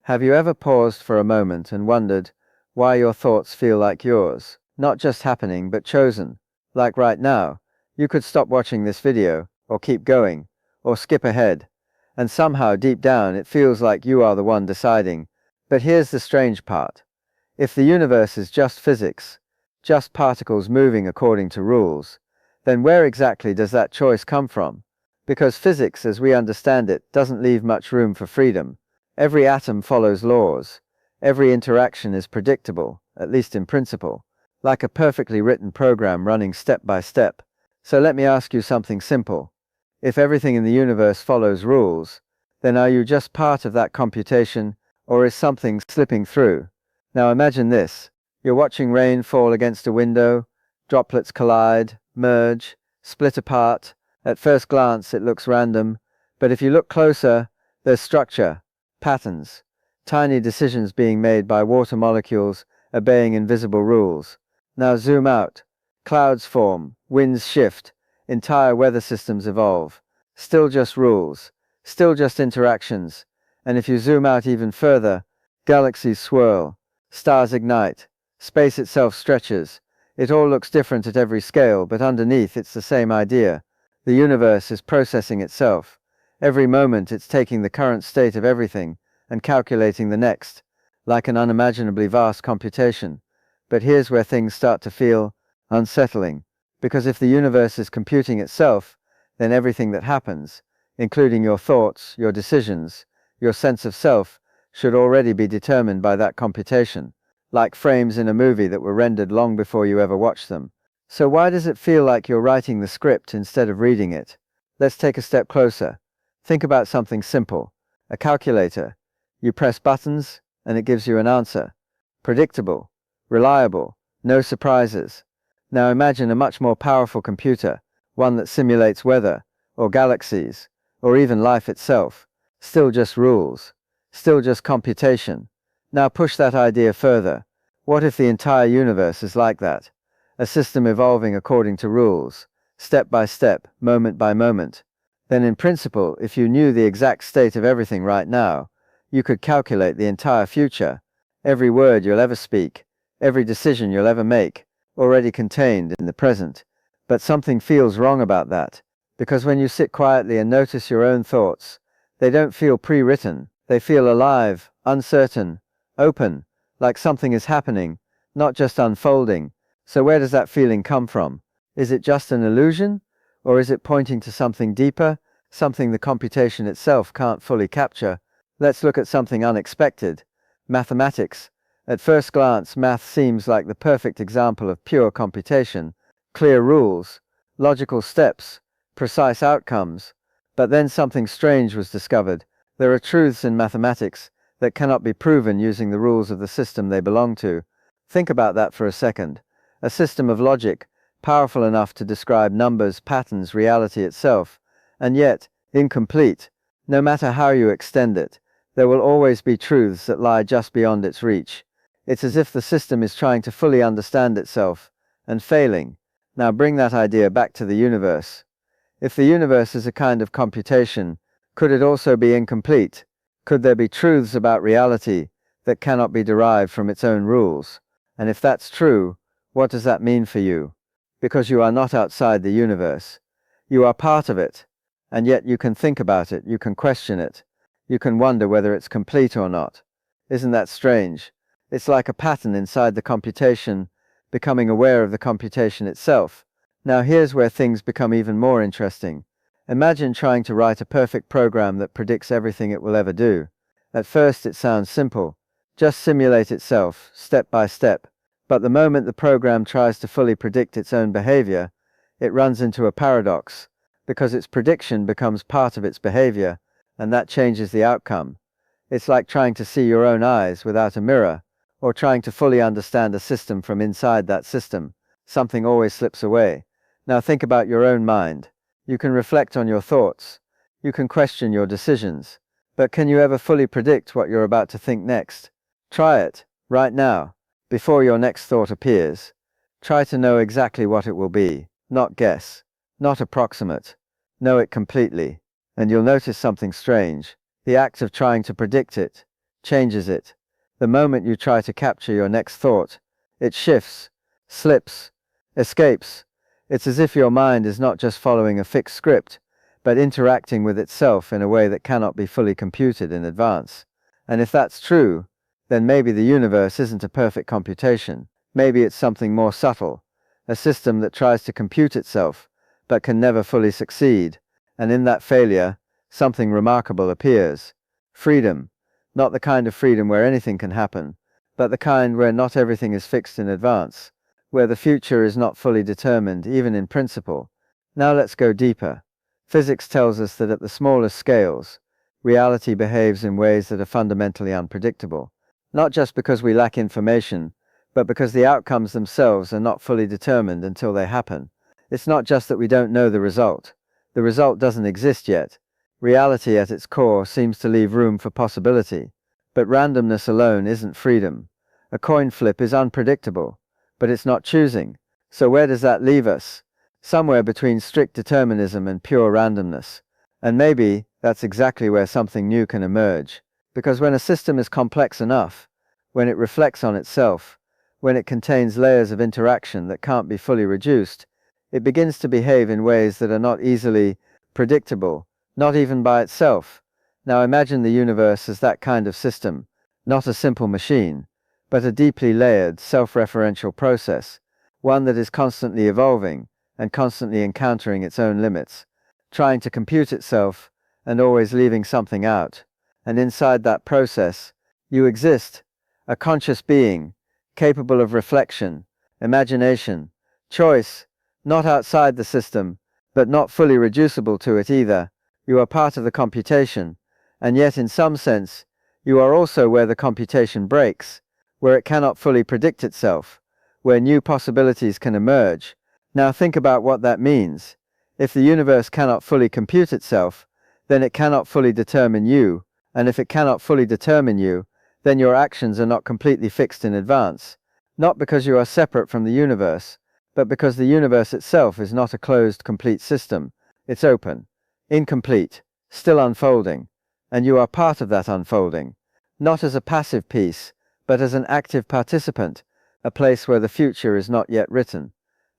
Have you ever paused for a moment and wondered why your thoughts feel like yours? Not just happening, but chosen. Like right now, you could stop watching this video, or keep going, or skip ahead. And somehow deep down it feels like you are the one deciding. But here's the strange part. If the universe is just physics, just particles moving according to rules, then where exactly does that choice come from? Because physics, as we understand it, doesn't leave much room for freedom. Every atom follows laws. Every interaction is predictable, at least in principle, like a perfectly written program running step by step. So let me ask you something simple. If everything in the universe follows rules, then are you just part of that computation, or is something slipping through? Now imagine this. You're watching rain fall against a window, droplets collide, merge, split apart. At first glance it looks random, but if you look closer, there's structure, patterns, tiny decisions being made by water molecules obeying invisible rules. Now zoom out. Clouds form, winds shift, entire weather systems evolve. Still just rules, still just interactions. And if you zoom out even further, galaxies swirl, stars ignite, space itself stretches. It all looks different at every scale, but underneath it's the same idea. The universe is processing itself. Every moment it's taking the current state of everything and calculating the next, like an unimaginably vast computation. But here's where things start to feel unsettling, because if the universe is computing itself, then everything that happens, including your thoughts, your decisions, your sense of self, should already be determined by that computation, like frames in a movie that were rendered long before you ever watched them. So why does it feel like you're writing the script instead of reading it? Let's take a step closer. Think about something simple. A calculator. You press buttons, and it gives you an answer. Predictable, reliable, no surprises. Now imagine a much more powerful computer, one that simulates weather, or galaxies, or even life itself. Still just rules. Still just computation. Now push that idea further. What if the entire universe is like that? A system evolving according to rules, step by step, moment by moment. Then in principle, if you knew the exact state of everything right now, you could calculate the entire future. Every word you'll ever speak, every decision you'll ever make, already contained in the present. But something feels wrong about that, because when you sit quietly and notice your own thoughts, they don't feel pre-written. They feel alive, uncertain, open, like something is happening, not just unfolding. So where does that feeling come from? Is it just an illusion? Or is it pointing to something deeper, something the computation itself can't fully capture? Let's look at something unexpected. Mathematics. At first glance, math seems like the perfect example of pure computation. Clear rules, logical steps, precise outcomes. But then something strange was discovered. There are truths in mathematics that cannot be proven using the rules of the system they belong to. Think about that for a second. A system of logic, powerful enough to describe numbers, patterns, reality itself, and yet incomplete. No matter how you extend it, there will always be truths that lie just beyond its reach. It's as if the system is trying to fully understand itself, and failing. Now bring that idea back to the universe. If the universe is a kind of computation, could it also be incomplete? Could there be truths about reality that cannot be derived from its own rules? And if that's true, what does that mean for you? Because you are not outside the universe. You are part of it, and yet you can think about it, you can question it, you can wonder whether it's complete or not. Isn't that strange? It's like a pattern inside the computation, becoming aware of the computation itself. Now here's where things become even more interesting. Imagine trying to write a perfect program that predicts everything it will ever do. At first it sounds simple. Just simulate itself, step by step. But the moment the program tries to fully predict its own behavior, it runs into a paradox, because its prediction becomes part of its behavior, and that changes the outcome. It's like trying to see your own eyes without a mirror, or trying to fully understand a system from inside that system. Something always slips away. Now think about your own mind. You can reflect on your thoughts. You can question your decisions. But can you ever fully predict what you're about to think next? Try it, right now. Before your next thought appears, try to know exactly what it will be, not guess, not approximate. Know it completely, and you'll notice something strange. The act of trying to predict it changes it. The moment you try to capture your next thought, it shifts, slips, escapes. It's as if your mind is not just following a fixed script, but interacting with itself in a way that cannot be fully computed in advance. And if that's true, then maybe the universe isn't a perfect computation. Maybe it's something more subtle, a system that tries to compute itself, but can never fully succeed. And in that failure, something remarkable appears. Freedom. Not the kind of freedom where anything can happen, but the kind where not everything is fixed in advance, where the future is not fully determined, even in principle. Now let's go deeper. Physics tells us that at the smallest scales, reality behaves in ways that are fundamentally unpredictable, not just because we lack information, but because the outcomes themselves are not fully determined until they happen. It's not just that we don't know the result. The result doesn't exist yet. Reality at its core seems to leave room for possibility, but randomness alone isn't freedom. A coin flip is unpredictable, but it's not choosing. So where does that leave us? Somewhere between strict determinism and pure randomness. And maybe that's exactly where something new can emerge. Because when a system is complex enough, when it reflects on itself, when it contains layers of interaction that can't be fully reduced, it begins to behave in ways that are not easily predictable, not even by itself. Now imagine the universe as that kind of system, not a simple machine, but a deeply layered, self-referential process, one that is constantly evolving and constantly encountering its own limits, trying to compute itself and always leaving something out. And inside that process, you exist, a conscious being, capable of reflection, imagination, choice, not outside the system, but not fully reducible to it either. You are part of the computation, and yet in some sense, you are also where the computation breaks, where it cannot fully predict itself, where new possibilities can emerge. Now think about what that means. If the universe cannot fully compute itself, then it cannot fully determine you, and if it cannot fully determine you, then your actions are not completely fixed in advance, not because you are separate from the universe, but because the universe itself is not a closed, complete system. It's open, incomplete, still unfolding, and you are part of that unfolding, not as a passive piece, but as an active participant, a place where the future is not yet written.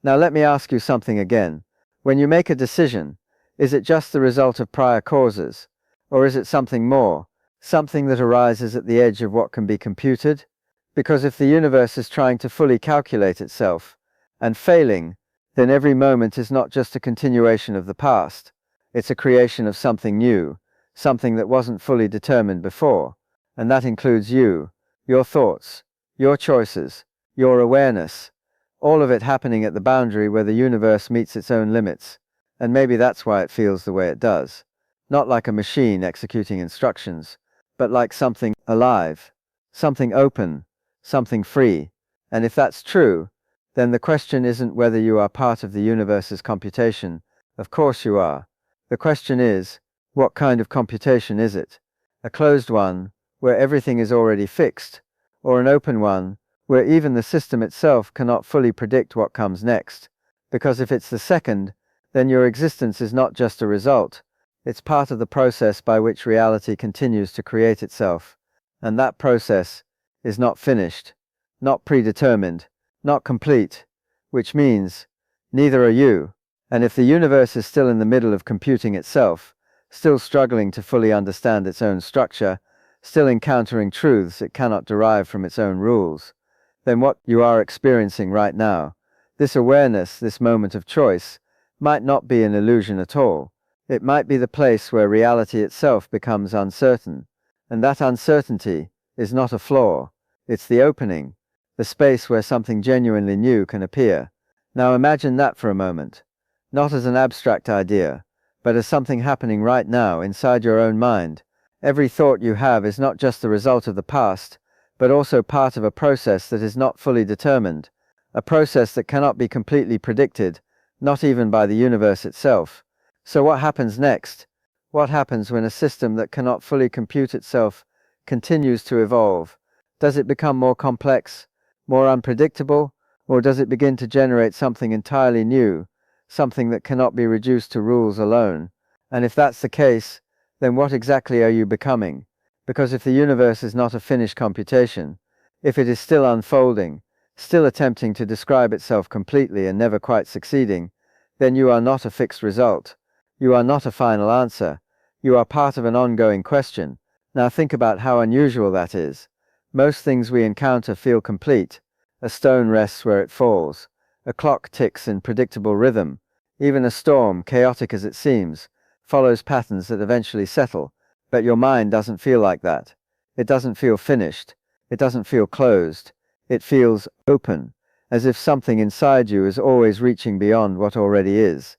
Now let me ask you something again. When you make a decision, is it just the result of prior causes, or is it something more, something that arises at the edge of what can be computed? Because if the universe is trying to fully calculate itself, and failing, then every moment is not just a continuation of the past, it's a creation of something new, something that wasn't fully determined before, and that includes you, your thoughts, your choices, your awareness, all of it happening at the boundary where the universe meets its own limits. And maybe that's why it feels the way it does. Not like a machine executing instructions, but like something alive, something open, something free. And if that's true, then the question isn't whether you are part of the universe's computation. Of course you are. The question is, what kind of computation is it? A closed one, where everything is already fixed, or an open one, where even the system itself cannot fully predict what comes next? Because if it's the second, then your existence is not just a result, it's part of the process by which reality continues to create itself. And that process is not finished, not predetermined, not complete, which means neither are you. And if the universe is still in the middle of computing itself, still struggling to fully understand its own structure, still encountering truths it cannot derive from its own rules, then what you are experiencing right now, this awareness, this moment of choice, might not be an illusion at all. It might be the place where reality itself becomes uncertain, and that uncertainty is not a flaw, it's the opening, the space where something genuinely new can appear. Now imagine that for a moment, not as an abstract idea, but as something happening right now inside your own mind. Every thought you have is not just the result of the past, but also part of a process that is not fully determined, a process that cannot be completely predicted, not even by the universe itself. So what happens next? What happens when a system that cannot fully compute itself continues to evolve? Does it become more complex, more unpredictable, or does it begin to generate something entirely new, something that cannot be reduced to rules alone? And if that's the case, then what exactly are you becoming? Because if the universe is not a finished computation, if it is still unfolding, still attempting to describe itself completely and never quite succeeding, then you are not a fixed result. You are not a final answer. You are part of an ongoing question. Now think about how unusual that is. Most things we encounter feel complete. A stone rests where it falls. A clock ticks in predictable rhythm. Even a storm, chaotic as it seems, follows patterns that eventually settle. But your mind doesn't feel like that. It doesn't feel finished. It doesn't feel closed. It feels open, as if something inside you is always reaching beyond what already is,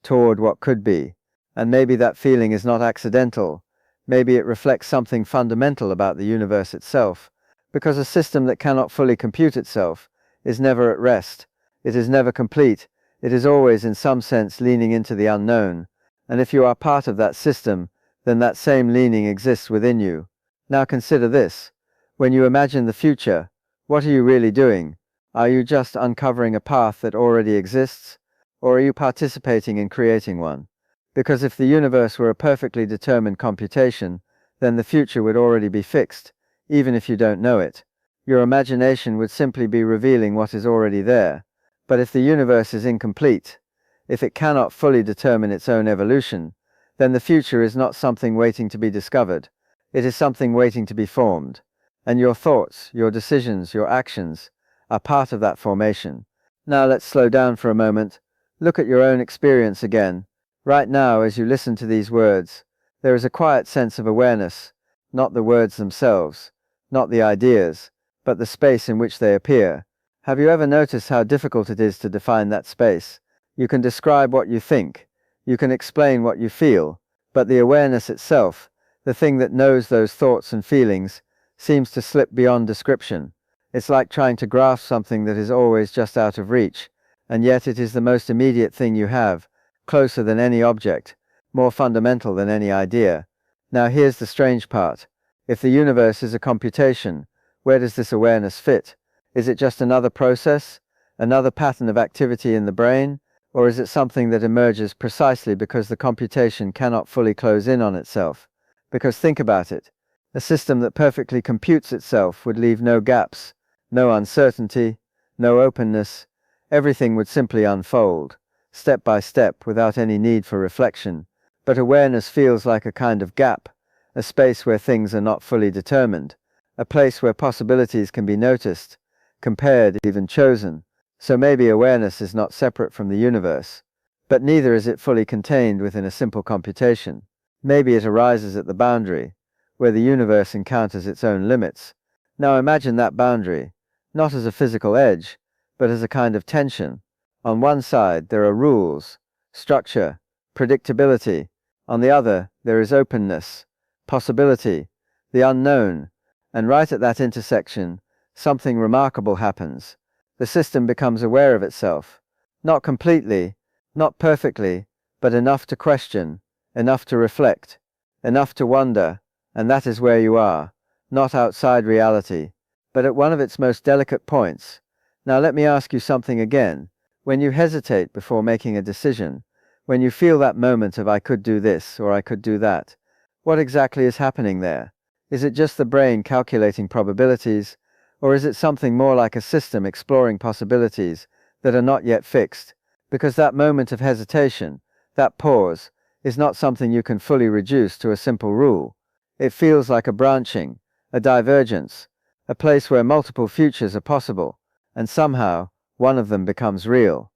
toward what could be. And maybe that feeling is not accidental. Maybe it reflects something fundamental about the universe itself, because a system that cannot fully compute itself is never at rest. It is never complete. It is always in some sense leaning into the unknown. And if you are part of that system, then that same leaning exists within you. Now consider this. When you imagine the future, what are you really doing? Are you just uncovering a path that already exists? Or are you participating in creating one? Because if the universe were a perfectly determined computation, then the future would already be fixed, even if you don't know it. Your imagination would simply be revealing what is already there. But if the universe is incomplete, if it cannot fully determine its own evolution, then the future is not something waiting to be discovered. It is something waiting to be formed. And your thoughts, your decisions, your actions are part of that formation. Now let's slow down for a moment. Look at your own experience again. Right now, as you listen to these words, there is a quiet sense of awareness, not the words themselves, not the ideas, but the space in which they appear. Have you ever noticed how difficult it is to define that space? You can describe what you think, you can explain what you feel, but the awareness itself, the thing that knows those thoughts and feelings, seems to slip beyond description. It's like trying to grasp something that is always just out of reach, and yet it is the most immediate thing you have, closer than any object, more fundamental than any idea. Now here's the strange part. If the universe is a computation, where does this awareness fit? Is it just another process, another pattern of activity in the brain, or is it something that emerges precisely because the computation cannot fully close in on itself? Because think about it. A system that perfectly computes itself would leave no gaps, no uncertainty, no openness. Everything would simply unfold, step by step, without any need for reflection. But awareness feels like a kind of gap, a space where things are not fully determined, a place where possibilities can be noticed, compared, even chosen. So maybe awareness is not separate from the universe, but neither is it fully contained within a simple computation. Maybe it arises at the boundary, where the universe encounters its own limits. Now imagine that boundary, not as a physical edge, but as a kind of tension. On one side there are rules, structure, predictability. On the other there is openness, possibility, the unknown. And right at that intersection, something remarkable happens. The system becomes aware of itself. Not completely, not perfectly, but enough to question, enough to reflect, enough to wonder. And that is where you are, not outside reality, but at one of its most delicate points. Now let me ask you something again. When you hesitate before making a decision, when you feel that moment of I could do this or I could do that, what exactly is happening there? Is it just the brain calculating probabilities, or is it something more like a system exploring possibilities that are not yet fixed? Because that moment of hesitation, that pause, is not something you can fully reduce to a simple rule. It feels like a branching, a divergence, a place where multiple futures are possible, and somehow one of them becomes real.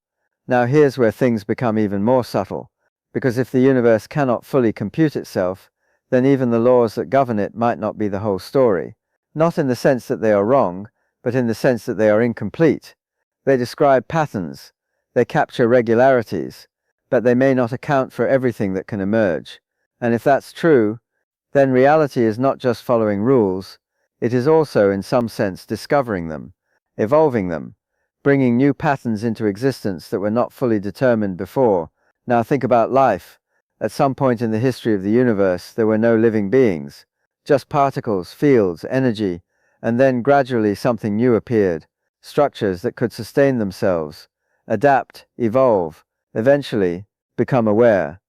Now here's where things become even more subtle, because if the universe cannot fully compute itself, then even the laws that govern it might not be the whole story. Not in the sense that they are wrong, but in the sense that they are incomplete. They describe patterns, they capture regularities, but they may not account for everything that can emerge. And if that's true, then reality is not just following rules, it is also in some sense discovering them, evolving them, bringing new patterns into existence that were not fully determined before. Now think about life. At some point in the history of the universe, there were no living beings, just particles, fields, energy, and then gradually something new appeared, structures that could sustain themselves, adapt, evolve, eventually become aware.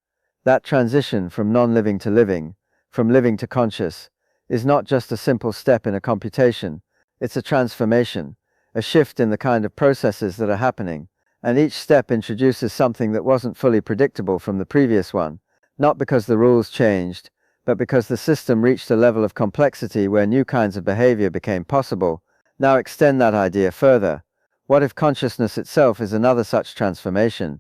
That transition from non-living to living, from living to conscious, is not just a simple step in a computation, it's a transformation, a shift in the kind of processes that are happening, and each step introduces something that wasn't fully predictable from the previous one, not because the rules changed, but because the system reached a level of complexity where new kinds of behavior became possible. Now extend that idea further. What if consciousness itself is another such transformation?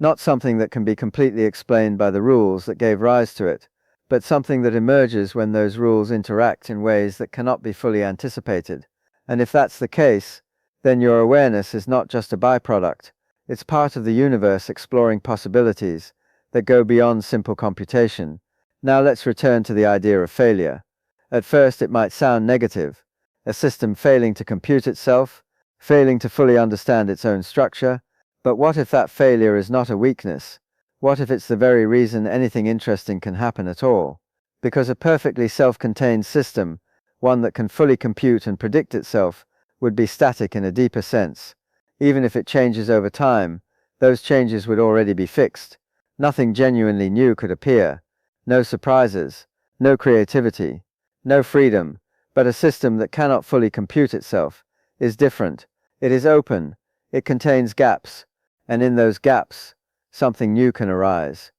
Not something that can be completely explained by the rules that gave rise to it, but something that emerges when those rules interact in ways that cannot be fully anticipated. And if that's the case, then your awareness is not just a byproduct, it's part of the universe exploring possibilities that go beyond simple computation. Now let's return to the idea of failure. At first it might sound negative, a system failing to compute itself, failing to fully understand its own structure, but what if that failure is not a weakness? What if it's the very reason anything interesting can happen at all? Because a perfectly self-contained system, one that can fully compute and predict itself, would be static in a deeper sense. Even if it changes over time, those changes would already be fixed. Nothing genuinely new could appear. No surprises, no creativity, no freedom, but a system that cannot fully compute itself is different. It is open, it contains gaps, and in those gaps, something new can arise.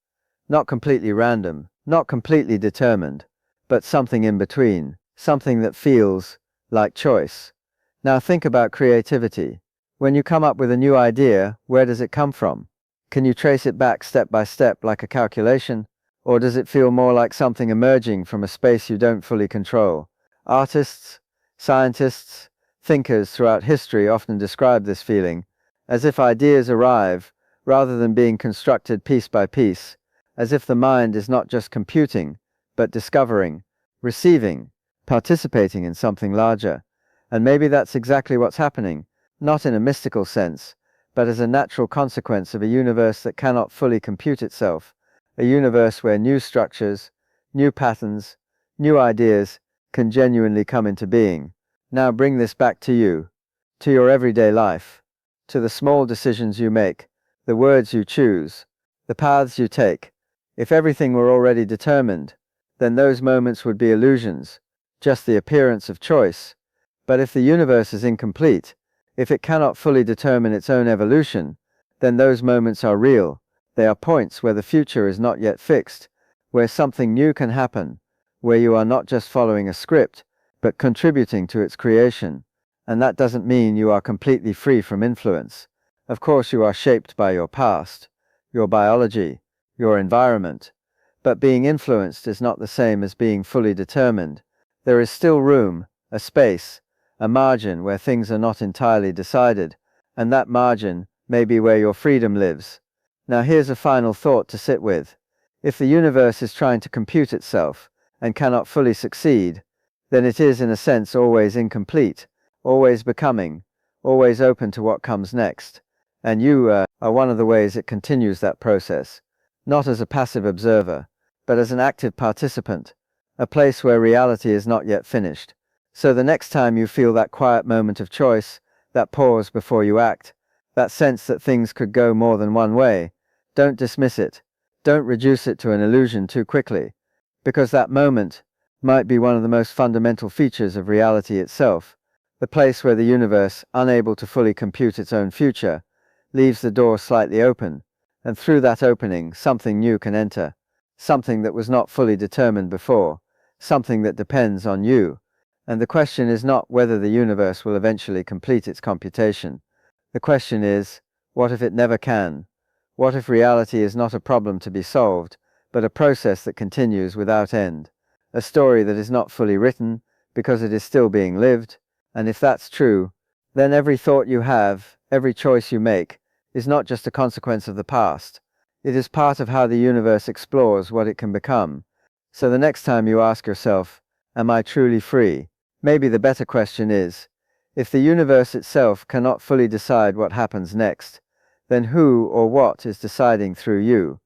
Not completely random, not completely determined, but something in between, something that feels like choice. Now think about creativity. When you come up with a new idea, where does it come from? Can you trace it back step by step like a calculation? Or does it feel more like something emerging from a space you don't fully control? Artists, scientists, thinkers throughout history often describe this feeling, as if ideas arrive rather than being constructed piece by piece, as if the mind is not just computing, but discovering, receiving, participating in something larger. And maybe that's exactly what's happening, not in a mystical sense, but as a natural consequence of a universe that cannot fully compute itself, a universe where new structures, new patterns, new ideas can genuinely come into being. Now bring this back to you, to your everyday life, to the small decisions you make, the words you choose, the paths you take. If everything were already determined, then those moments would be illusions, just the appearance of choice. But if the universe is incomplete, if it cannot fully determine its own evolution, then those moments are real. They are points where the future is not yet fixed, where something new can happen, where you are not just following a script, but contributing to its creation. And that doesn't mean you are completely free from influence. Of course you are shaped by your past, your biology, your environment. But being influenced is not the same as being fully determined. There is still room, a space, a margin where things are not entirely decided, and that margin may be where your freedom lives. Now here's a final thought to sit with. If the universe is trying to compute itself and cannot fully succeed, then it is in a sense always incomplete, always becoming, always open to what comes next. And you are one of the ways it continues that process, not as a passive observer, but as an active participant, a place where reality is not yet finished. So the next time you feel that quiet moment of choice, that pause before you act, that sense that things could go more than one way, don't dismiss it. Don't reduce it to an illusion too quickly, because that moment might be one of the most fundamental features of reality itself, the place where the universe, unable to fully compute its own future, leaves the door slightly open, and through that opening something new can enter, something that was not fully determined before, something that depends on you. And the question is not whether the universe will eventually complete its computation. The question is, what if it never can? What if reality is not a problem to be solved, but a process that continues without end? A story that is not fully written, because it is still being lived? And if that's true, then every thought you have, every choice you make, is not just a consequence of the past. It is part of how the universe explores what it can become. So the next time you ask yourself, am I truly free? Maybe the better question is, if the universe itself cannot fully decide what happens next, then who or what is deciding through you?